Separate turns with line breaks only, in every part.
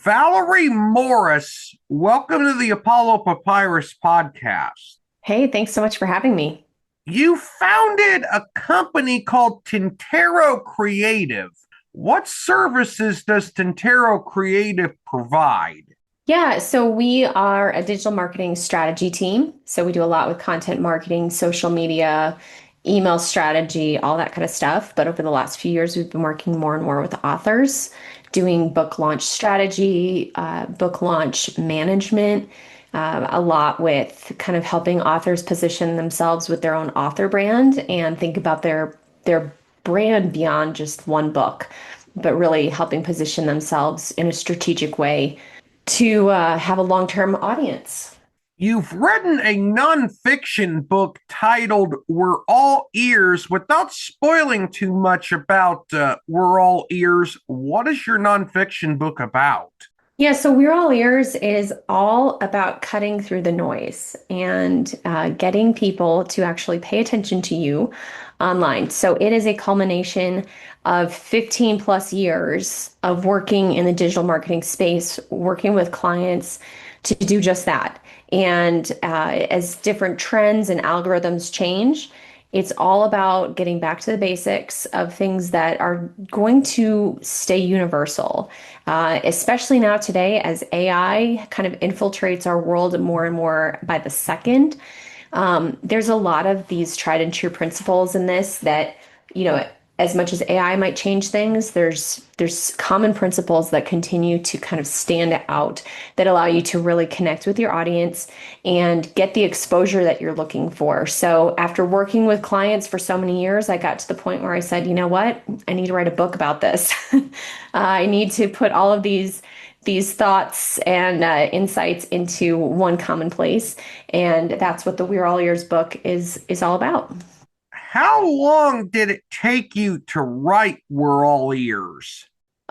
Valerie Morris, welcome to the Apollo Papyrus podcast.
Hey, thanks so much for having me.
You founded a company called Tintero Creative. What services does Tintero Creative provide?
Yeah, so we are a digital marketing strategy team. So we do a lot with content marketing, social media, email strategy, all that kind of stuff. But over the last few years, we've been working more and more with authors, doing book launch strategy, book launch management, a lot with kind of helping authors position themselves with their own author brand and think about their brand beyond just one book, but really helping position themselves in a strategic way to have a long-term audience.
You've written a nonfiction book titled We're All Ears. Without spoiling too much about We're All Ears, what is your nonfiction book about?
Yeah, so We're All Ears is all about cutting through the noise and getting people to actually pay attention to you online. So it is a culmination of 15 plus years of working in the digital marketing space, working with clients to do just that. And as different trends and algorithms change, it's all about getting back to the basics of things that are going to stay universal, especially now today as AI kind of infiltrates our world more and more by the second. There's a lot of these tried and true principles in this that, you know, as much as AI might change things, there's common principles that continue to kind of stand out that allow you to really connect with your audience and get the exposure that you're looking for. So after working with clients for so many years, I got to the point where I said, you know what? I need to write a book about this. I need to put all of these thoughts and insights into one common place, and that's what the We're All Ears book is all about.
How long did it take you to write We're All Ears?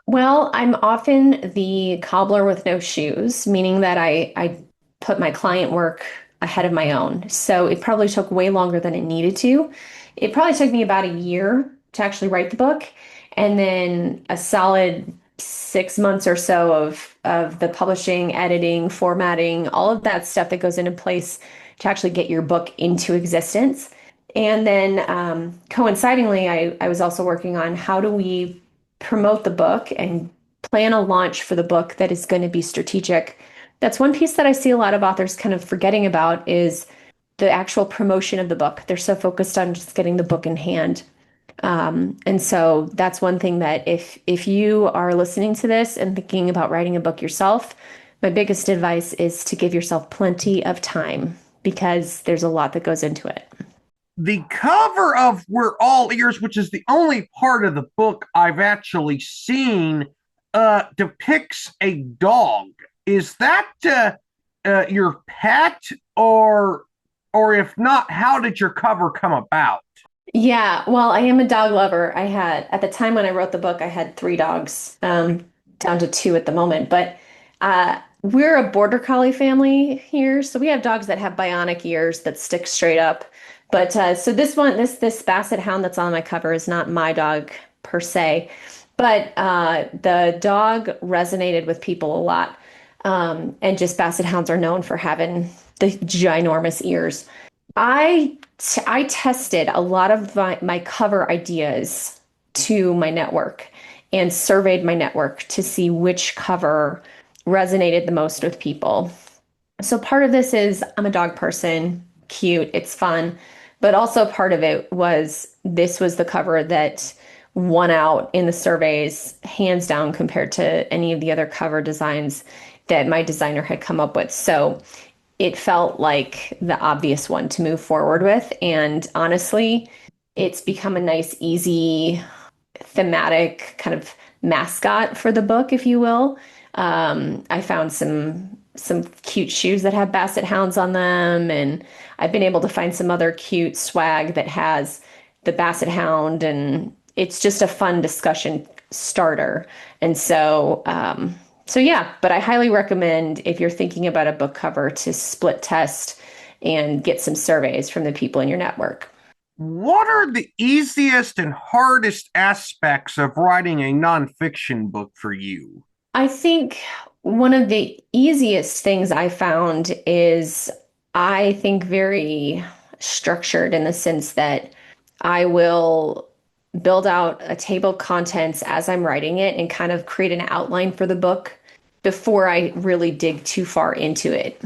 Well, I'm often the cobbler with no shoes, meaning that I put my client work ahead of my own. So it probably took way longer than it needed to. It probably took me about a year to actually write the book, and then a solid 6 months or so of the publishing, editing, formatting, all of that stuff that goes into place to actually get your book into existence. And then coincidingly, I was also working on how do we promote the book and plan a launch for the book that is going to be strategic. That's one piece that I see a lot of authors kind of forgetting about is the actual promotion of the book. They're so focused on just getting the book in hand. And so that's one thing that if you are listening to this and thinking about writing a book yourself, my biggest advice is to give yourself plenty of time because there's a lot that goes into it.
The cover of We're All Ears, which is the only part of the book I've actually seen, depicts a dog. Is that your pet, or if not, how did your cover come about?
Yeah, well, I am a dog lover. I had, at the time when I wrote the book, I had three dogs, down to two at the moment. But we're a border collie family here, so we have dogs that have bionic ears that stick straight up. But so this one, this Basset Hound that's on my cover is not my dog per se, but the dog resonated with people a lot. And just Basset Hounds are known for having the ginormous ears. I tested a lot of my cover ideas to my network and surveyed my network to see which cover resonated the most with people. So part of this is I'm a dog person, cute, it's fun, but also part of it was this was the cover that won out in the surveys, hands down, compared to any of the other cover designs that my designer had come up with. So it felt like the obvious one to move forward with. And honestly, it's become a nice, easy, thematic kind of mascot for the book, if you will. I found some cute shoes that have Basset Hounds on them, and I've been able to find some other cute swag that has the Basset Hound, and it's just a fun discussion starter. And so yeah, but I highly recommend if you're thinking about a book cover to split test and get some surveys from the people in your network.
What are the easiest and hardest aspects of writing a nonfiction book for you?
I think One of the easiest things I found is I think very structured in the sense that I will build out a table of contents as I'm writing it and kind of create an outline for the book before I really dig too far into it.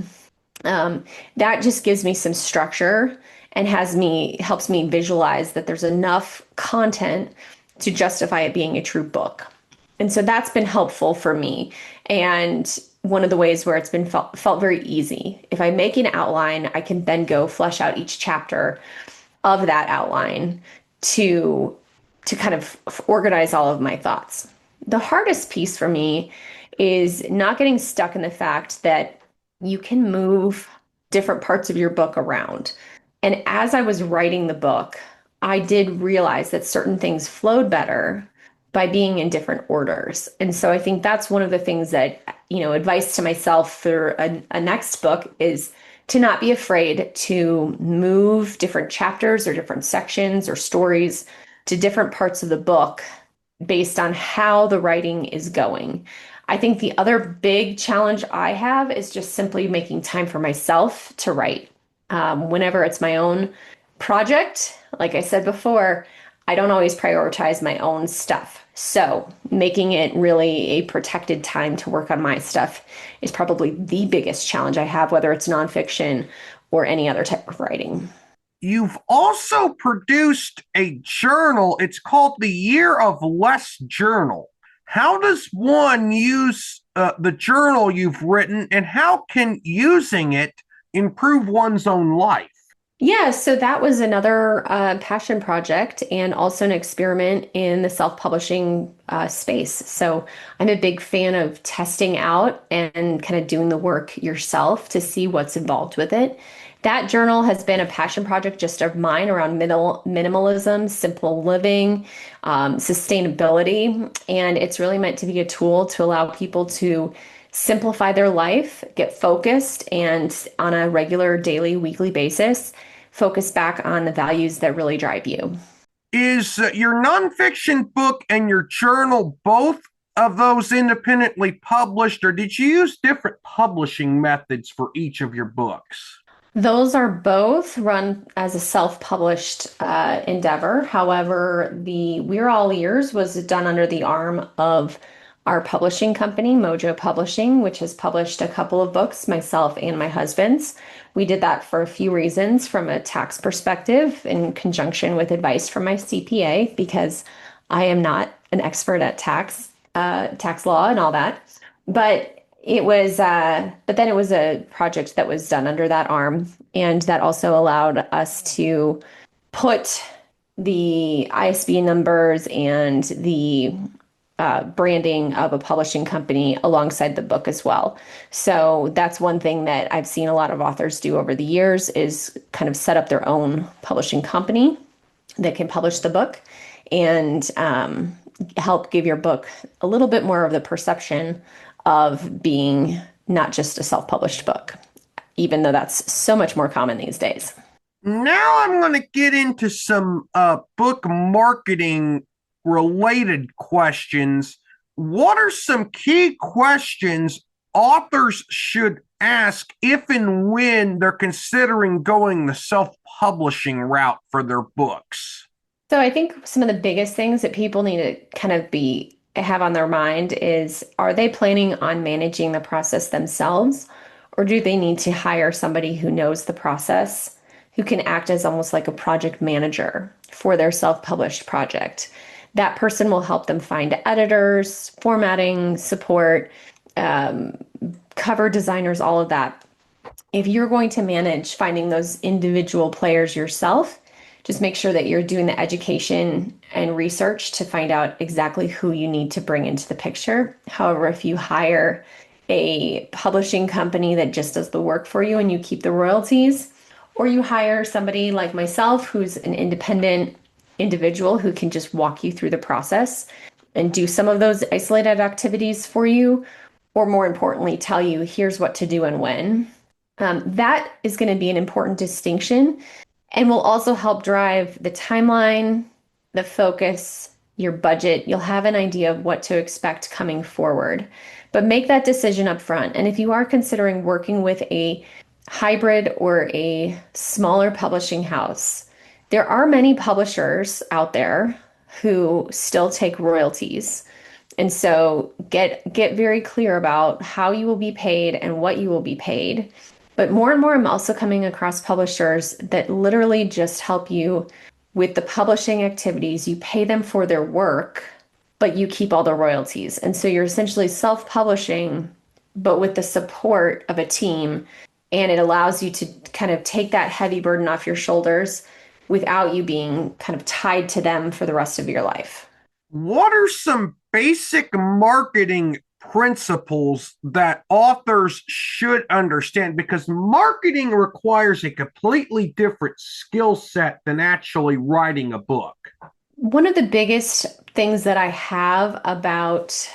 That just gives me some structure and helps me visualize that there's enough content to justify it being a true book. And so that's been helpful for me. And one of the ways where it's been felt very easy. If I make an outline, I can then go flesh out each chapter of that outline to kind of organize all of my thoughts. The hardest piece for me is not getting stuck in the fact that you can move different parts of your book around. And as I was writing the book, I did realize that certain things flowed better by being in different orders. And so I think that's one of the things that, advice to myself for a next book is to not be afraid to move different chapters or different sections or stories to different parts of the book based on how the writing is going. I think the other big challenge I have is just simply making time for myself to write. Whenever it's my own project, like I said before, I don't always prioritize my own stuff. So making it really a protected time to work on my stuff is probably the biggest challenge I have, whether it's nonfiction or any other type of writing.
You've also produced a journal. It's called the Year of Less Journal. How does one use the journal you've written, and how can using it improve one's own life?
Yeah, so that was another passion project and also an experiment in the self-publishing space. So I'm a big fan of testing out and kind of doing the work yourself to see what's involved with it. That journal has been a passion project just of mine around minimalism, simple living, sustainability, and it's really meant to be a tool to allow people to simplify their life, get focused, and on a regular daily, weekly basis focus back on the values that really drive you.
Is your nonfiction book and your journal both of those independently published, or did you use different publishing methods for each of your books?
Those are both run as a self-published endeavor. However, the We're All Ears was done under the arm of our publishing company, Mojo Publishing, which has published a couple of books, myself and my husband's. We did that for a few reasons from a tax perspective in conjunction with advice from my CPA, because I am not an expert at tax law and all that. But then it was a project that was done under that arm, and that also allowed us to put the ISB numbers and the branding of a publishing company alongside the book as well. So that's one thing that I've seen a lot of authors do over the years is kind of set up their own publishing company that can publish the book and help give your book a little bit more of the perception of being not just a self-published book, even though that's so much more common these days.
Now I'm going to get into some book marketing related questions. What are some key questions authors should ask if and when they're considering going the self-publishing route for their books?
So I think some of the biggest things that people need to kind of be have on their mind is, are they planning on managing the process themselves, or do they need to hire somebody who knows the process, who can act as almost like a project manager for their self-published project? That person will help them find editors, formatting, support, cover designers, all of that. If you're going to manage finding those individual players yourself, just make sure that you're doing the education and research to find out exactly who you need to bring into the picture. However, if you hire a publishing company that just does the work for you and you keep the royalties, or you hire somebody like myself who's an independent individual who can just walk you through the process and do some of those isolated activities for you, or more importantly, tell you here's what to do and when. That is going to be an important distinction and will also help drive the timeline, the focus, your budget, you'll have an idea of what to expect coming forward. But make that decision up front. And if you are considering working with a hybrid or a smaller publishing house, there are many publishers out there who still take royalties. And so get very clear about how you will be paid and what you will be paid. But more and more, I'm also coming across publishers that literally just help you with the publishing activities. You pay them for their work, but you keep all the royalties. And so you're essentially self-publishing, but with the support of a team. And it allows you to kind of take that heavy burden off your shoulders without you being kind of tied to them for the rest of your life.
What are some basic marketing principles that authors should understand? Because marketing requires a completely different skill set than actually writing a book.
One of the biggest things that I have about,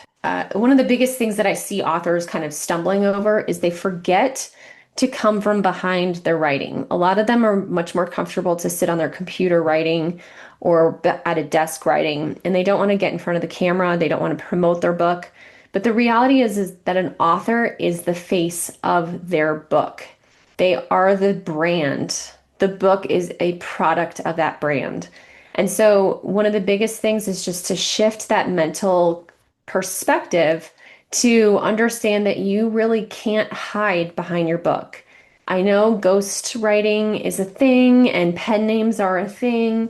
one of the biggest things that I see authors kind of stumbling over is they forget to come from behind their writing. A lot of them are much more comfortable to sit on their computer writing or at a desk writing, and they don't want to get in front of the camera. They don't want to promote their book. But the reality is that an author is the face of their book. They are the brand. The book is a product of that brand. And so one of the biggest things is just to shift that mental perspective to understand that you really can't hide behind your book. I know ghost writing is a thing and pen names are a thing,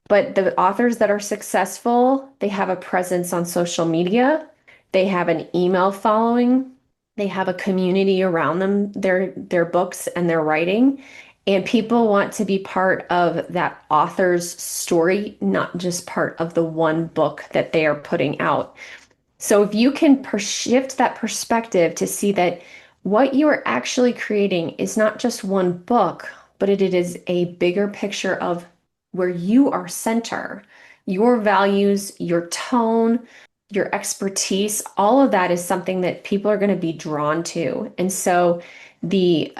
but the authors that are successful, they have a presence on social media, they have an email following, they have a community around them, their books and their writing, and people want to be part of that author's story, not just part of the one book that they are putting out. So if you can shift that perspective to see that what you are actually creating is not just one book, but it is a bigger picture of where you are center, your values, your tone, your expertise, all of that is something that people are going to be drawn to. And so the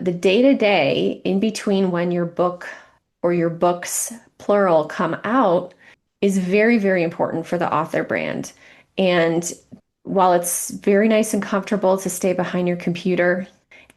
day-to-day in between when your book or your books, plural, come out is very, very important for the author brand. And while it's very nice and comfortable to stay behind your computer,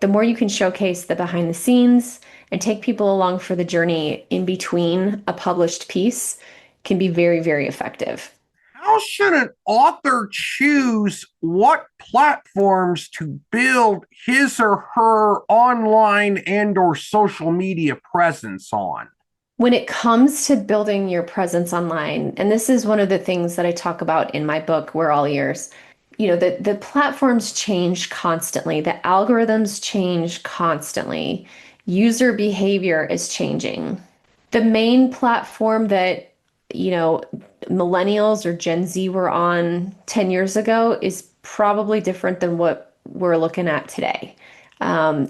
the more you can showcase the behind the scenes and take people along for the journey in between a published piece can be very, very effective.
How should an author choose what platforms to build his or her online and or social media presence on?
When it comes to building your presence online, and this is one of the things that I talk about in my book, We're All Ears, the platforms change constantly. The algorithms change constantly. User behavior is changing. The main platform that, millennials or Gen Z were on 10 years ago is probably different than what we're looking at today.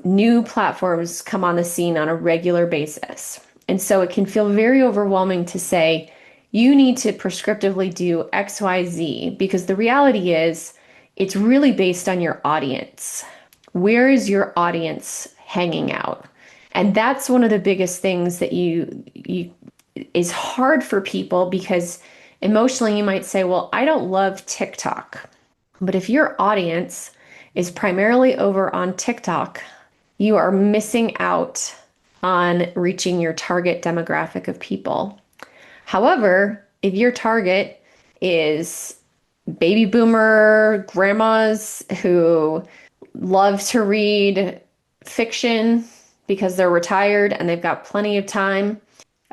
New platforms come on the scene on a regular basis. And so it can feel very overwhelming to say, you need to prescriptively do X, Y, Z, because the reality is it's really based on your audience. Where is your audience hanging out? And that's one of the biggest things that you is hard for people because emotionally you might say, well, I don't love TikTok. But if your audience is primarily over on TikTok, you are missing out on reaching your target demographic of people. However, if your target is baby boomer grandmas who love to read fiction because they're retired and they've got plenty of time,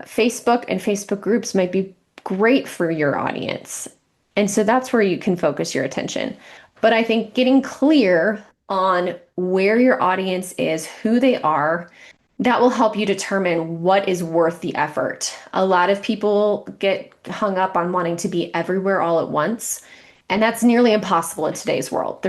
Facebook and Facebook groups might be great for your audience. And so that's where you can focus your attention. But I think getting clear on where your audience is, who they are, that will help you determine what is worth the effort. A lot of people get hung up on wanting to be everywhere all at once, and that's nearly impossible in today's world.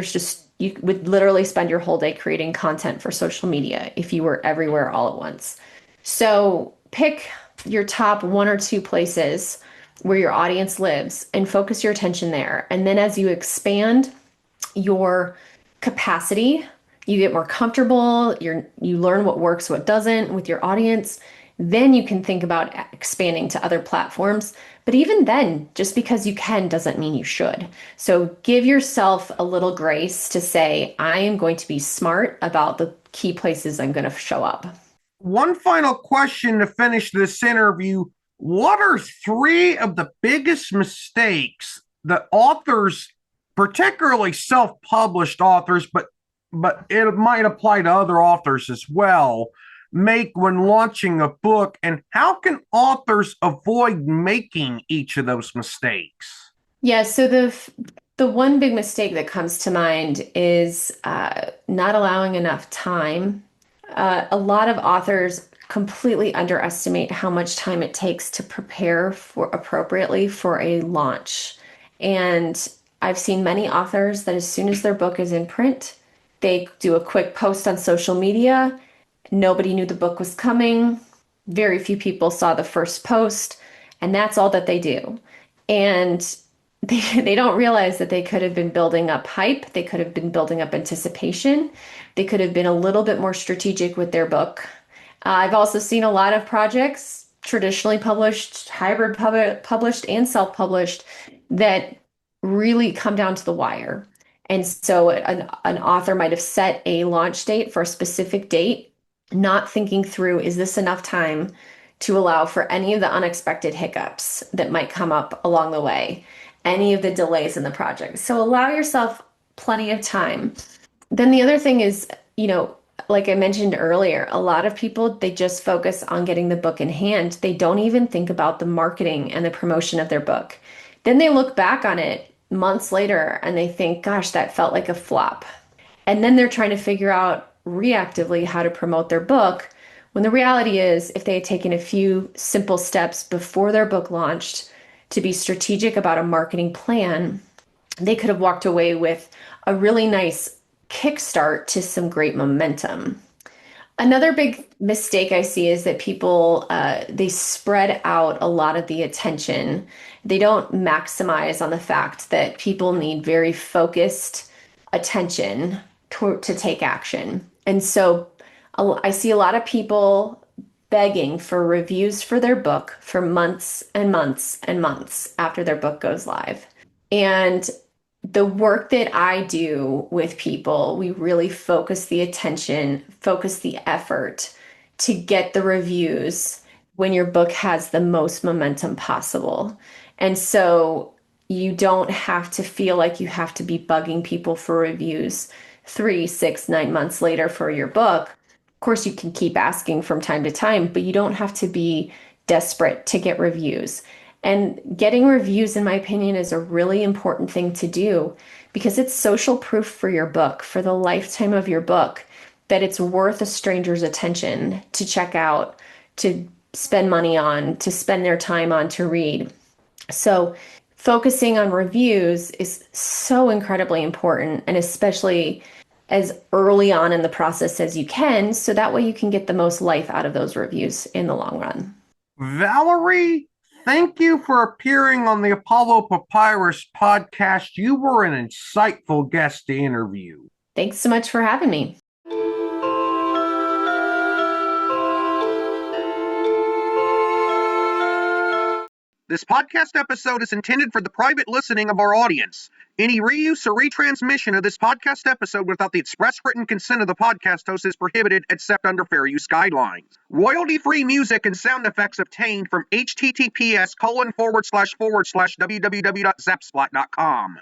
You would literally spend your whole day creating content for social media if you were everywhere all at once. So pick your top one or two places where your audience lives and focus your attention there. And then as you expand your capacity, you get more comfortable, you learn what works, what doesn't with your audience, Then you can think about expanding to other platforms. But even then, just because you can doesn't mean you should. So give yourself a little grace to say, I am going to be smart about the key places I'm going to show up.
One final question to finish this interview. What are three of the biggest mistakes that authors, particularly self-published authors, but it might apply to other authors as well, make when launching a book, and how can authors avoid making each of those mistakes?
Yeah, so the one big mistake that comes to mind is not allowing enough time. A lot of authors completely underestimate how much time it takes to prepare for appropriately for a launch. And I've seen many authors that as soon as their book is in print, they do a quick post on social media. Nobody knew the book was coming. Very few people saw the first post, and that's all that they do. And they don't realize that they could have been building up hype. They could have been building up anticipation. They could have been a little bit more strategic with their book. I've also seen a lot of projects, traditionally published, hybrid published, and self-published, that really come down to the wire. And so an author might have set a launch date for a specific date, not thinking through, is this enough time to allow for any of the unexpected hiccups that might come up along the way, any of the delays in the project. So allow yourself plenty of time. Then the other thing is, like I mentioned earlier, a lot of people, they just focus on getting the book in hand. They don't even think about the marketing and the promotion of their book. Then they look back on it months later and they think, gosh, that felt like a flop. And then they're trying to figure out reactively how to promote their book, when the reality is, if they had taken a few simple steps before their book launched to be strategic about a marketing plan, they could have walked away with a really nice kickstart to some great momentum. Another big mistake I see is that people they spread out a lot of the attention. They don't maximize on the fact that people need very focused attention to take action. And so I see a lot of people begging for reviews for their book for months and months and months after their book goes live. And the work that I do with people, we really focus the attention, focus the effort to get the reviews when your book has the most momentum possible. And so you don't have to feel like you have to be bugging people for reviews 3, 6, 9 months later for your book. Of course, you can keep asking from time to time, but you don't have to be desperate to get reviews. And getting reviews, in my opinion, is a really important thing to do because it's social proof for your book, for the lifetime of your book, that it's worth a stranger's attention to check out, to spend money on, to spend their time on, to read. So focusing on reviews is so incredibly important, and especially as early on in the process as you can, so that way you can get the most life out of those reviews in the long run.
Valerie, thank you for appearing on the Apollo Papyrus podcast. You were an insightful guest to interview.
Thanks so much for having me.
This podcast episode is intended for the private listening of our audience. Any reuse or retransmission of this podcast episode without the express written consent of the podcast host is prohibited except under fair use guidelines. Royalty-free music and sound effects obtained from https://www.zapsplat.com.